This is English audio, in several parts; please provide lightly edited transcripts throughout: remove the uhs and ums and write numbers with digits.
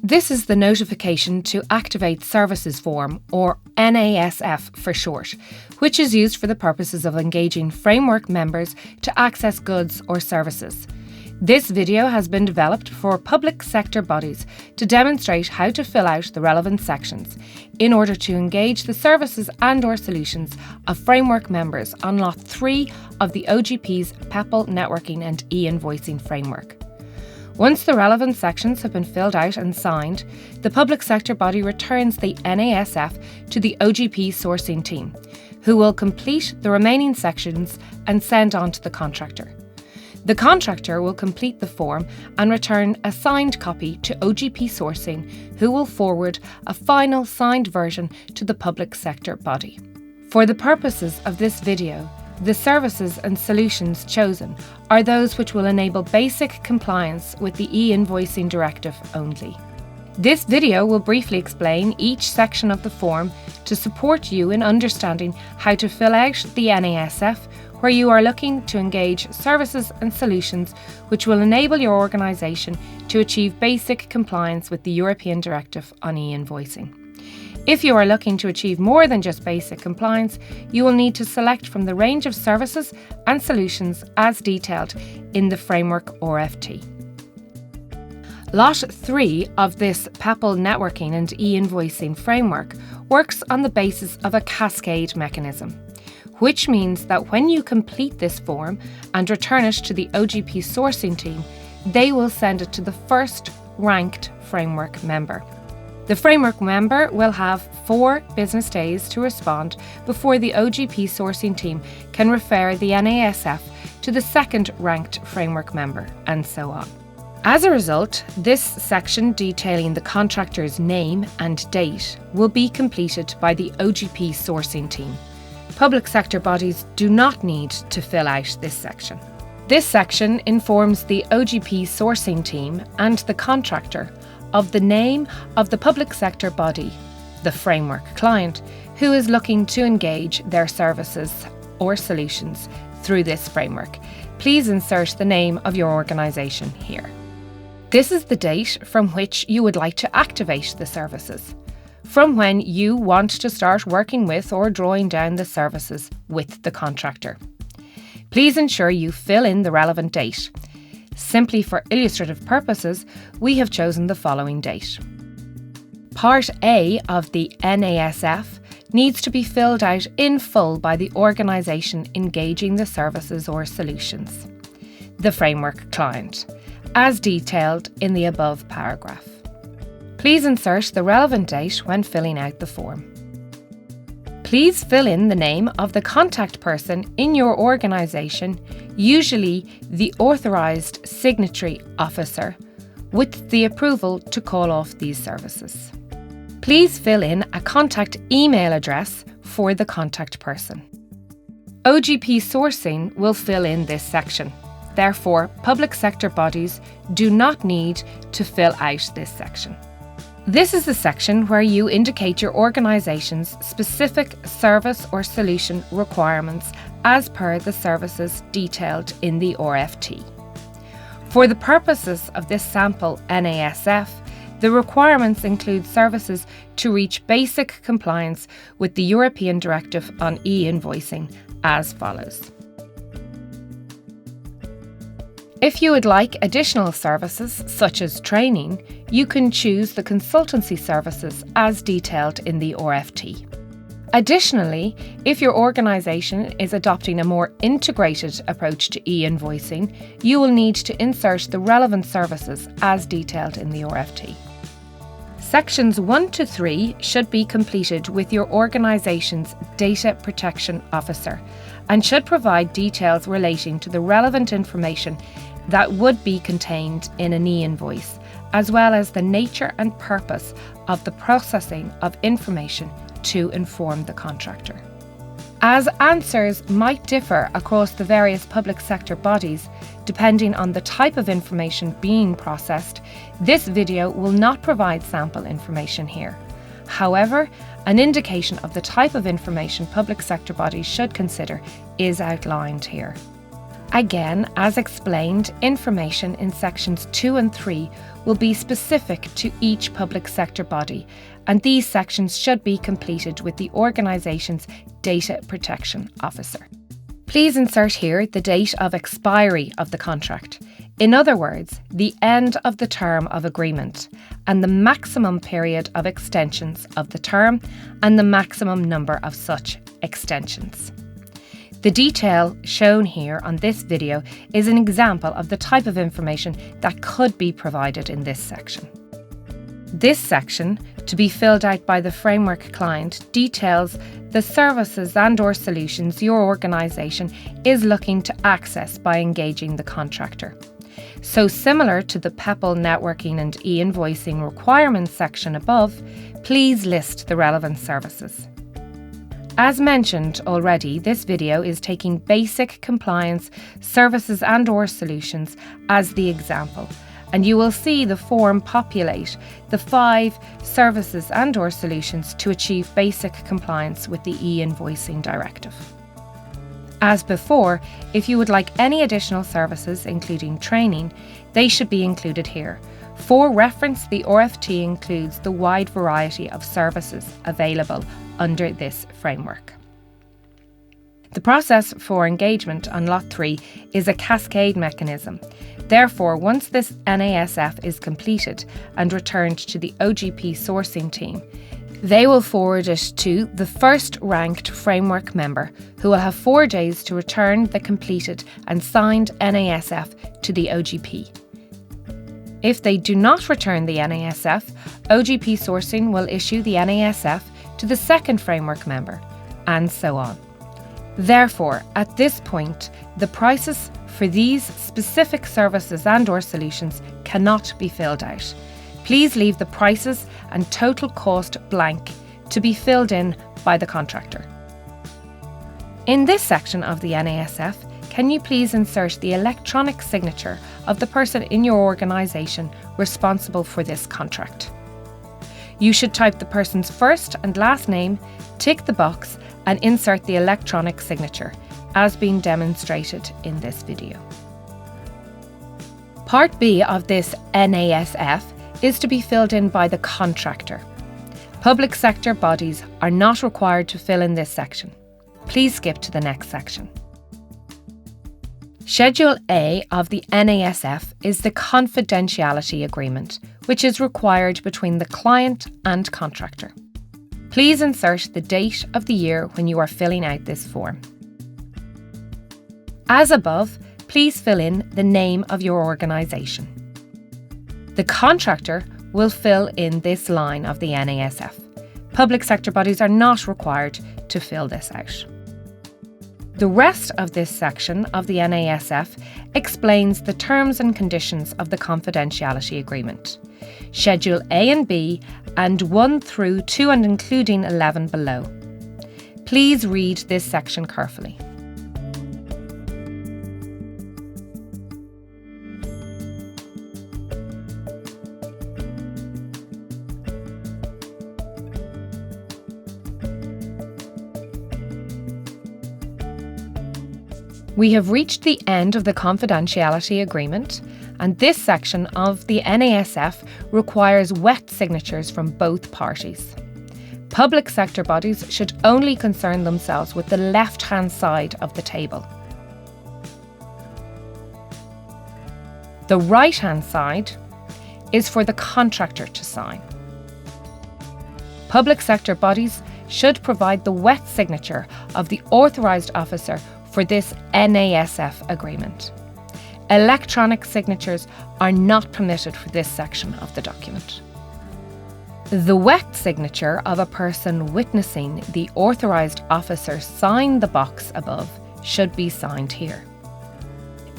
This is the Notification to Activate Services form, or NASF for short, which is used for the purposes of engaging framework members to access goods or services. This video has been developed for public sector bodies to demonstrate how to fill out the relevant sections in order to engage the services and/or solutions of framework members on Lot 3 of the OGP's PEPL Networking and E-invoicing framework. Once the relevant sections have been filled out and signed, the public sector body returns the NASF to the OGP sourcing team, who will complete the remaining sections and send on to the contractor. The contractor will complete the form and return a signed copy to OGP sourcing, who will forward a final signed version to the public sector body. For the purposes of this video, the services and solutions chosen are those which will enable basic compliance with the E-invoicing directive only. This video will briefly explain each section of the form to support you in understanding how to fill out the NASF, where you are looking to engage services and solutions which will enable your organisation to achieve basic compliance with the European Directive on E-invoicing. If you are looking to achieve more than just basic compliance, you will need to select from the range of services and solutions as detailed in the Framework RFT. Lot 3 of this PEPL Networking and E-invoicing framework works on the basis of a cascade mechanism, which means that when you complete this form and return it to the OGP sourcing team, they will send it to the first ranked framework member. The framework member will have 4 business days to respond before the OGP sourcing team can refer the NASF to the second ranked framework member, and so on. As a result, this section detailing the contractor's name and date will be completed by the OGP sourcing team. Public sector bodies do not need to fill out this section. This section informs the OGP sourcing team and the contractor of the name of the public sector body, the framework client, who is looking to engage their services or solutions through this framework. Please insert the name of your organisation here. This is the date from which you would like to activate the services, from when you want to start working with or drawing down the services with the contractor. Please ensure you fill in the relevant date. Simply for illustrative purposes, we have chosen the following date. Part A of the NASF needs to be filled out in full by the organisation engaging the services or solutions, the framework client, as detailed in the above paragraph. Please insert the relevant date when filling out the form. Please fill in the name of the contact person in your organisation, usually the authorised signatory officer, with the approval to call off these services. Please fill in a contact email address for the contact person. OGP sourcing will fill in this section. Therefore, public sector bodies do not need to fill out this section. This is the section where you indicate your organisation's specific service or solution requirements as per the services detailed in the RFT. For the purposes of this sample NASF, the requirements include services to reach basic compliance with the European Directive on E-invoicing as follows. If you would like additional services, such as training, you can choose the consultancy services as detailed in the RFT. Additionally, if your organisation is adopting a more integrated approach to e-invoicing, you will need to insert the relevant services as detailed in the RFT. Sections 1 to 3 should be completed with your organisation's Data Protection Officer and should provide details relating to the relevant information that would be contained in an e-invoice, as well as the nature and purpose of the processing of information to inform the contractor. As answers might differ across the various public sector bodies, depending on the type of information being processed, this video will not provide sample information here. However, an indication of the type of information public sector bodies should consider is outlined here. Again, as explained, information in sections 2 and 3 will be specific to each public sector body, and these sections should be completed with the organisation's Data Protection Officer. Please insert here the date of expiry of the contract. In other words, the end of the term of agreement, and the maximum period of extensions of the term, and the maximum number of such extensions. The detail shown here on this video is an example of the type of information that could be provided in this section. This section, to be filled out by the framework client, details the services and/or solutions your organisation is looking to access by engaging the contractor. So similar to the PEPL networking and e-invoicing requirements section above, please list the relevant services. As mentioned already, this video is taking basic compliance services and/or solutions as the example, and you will see the form populate the 5 services and/or solutions to achieve basic compliance with the E-invoicing directive. As before, if you would like any additional services, including training, they should be included here. For reference, the RFT includes the wide variety of services available under this framework. The process for engagement on Lot 3 is a cascade mechanism. Therefore, once this NASF is completed and returned to the OGP sourcing team, they will forward it to the first ranked framework member, who will have 4 days to return the completed and signed NASF to the OGP. If they do not return the NASF, OGP sourcing will issue the NASF to the second framework member, and so on. Therefore, at this point, the prices for these specific services and/or solutions cannot be filled out. Please leave the prices and total cost blank to be filled in by the contractor. In this section of the NASF, can you please insert the electronic signature of the person in your organisation responsible for this contract? You should type the person's first and last name, tick the box, and insert the electronic signature, as being demonstrated in this video. Part B of this NASF is to be filled in by the contractor. Public sector bodies are not required to fill in this section. Please skip to the next section. Schedule A of the NASF is the confidentiality agreement, which is required between the client and contractor. Please insert the date of the year when you are filling out this form. As above, please fill in the name of your organisation. The contractor will fill in this line of the NASF. Public sector bodies are not required to fill this out. The rest of this section of the NASF explains the terms and conditions of the confidentiality agreement. Schedule A and B and 1 through 2 and including 11 below. Please read this section carefully. We have reached the end of the confidentiality agreement, and this section of the NASF requires wet signatures from both parties. Public sector bodies should only concern themselves with the left-hand side of the table. The right-hand side is for the contractor to sign. Public sector bodies should provide the wet signature of the authorised officer for this NASF agreement. Electronic signatures are not permitted for this section of the document. The wet signature of a person witnessing the authorised officer sign the box above should be signed here.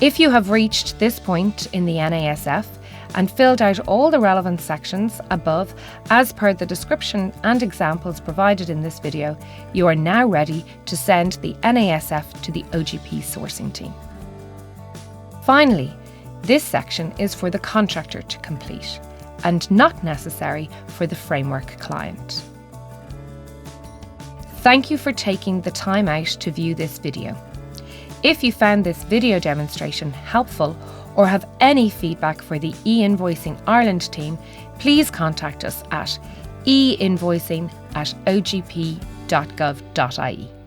If you have reached this point in the NASF and filled out all the relevant sections above as per the description and examples provided in this video, you are now ready to send the NASF to the OGP sourcing team. Finally, this section is for the contractor to complete and not necessary for the framework client. Thank you for taking the time out to view this video. If you found this video demonstration helpful or have any feedback for the E-invoicing Ireland team, please contact us at e-invoicing@ogp.gov.ie.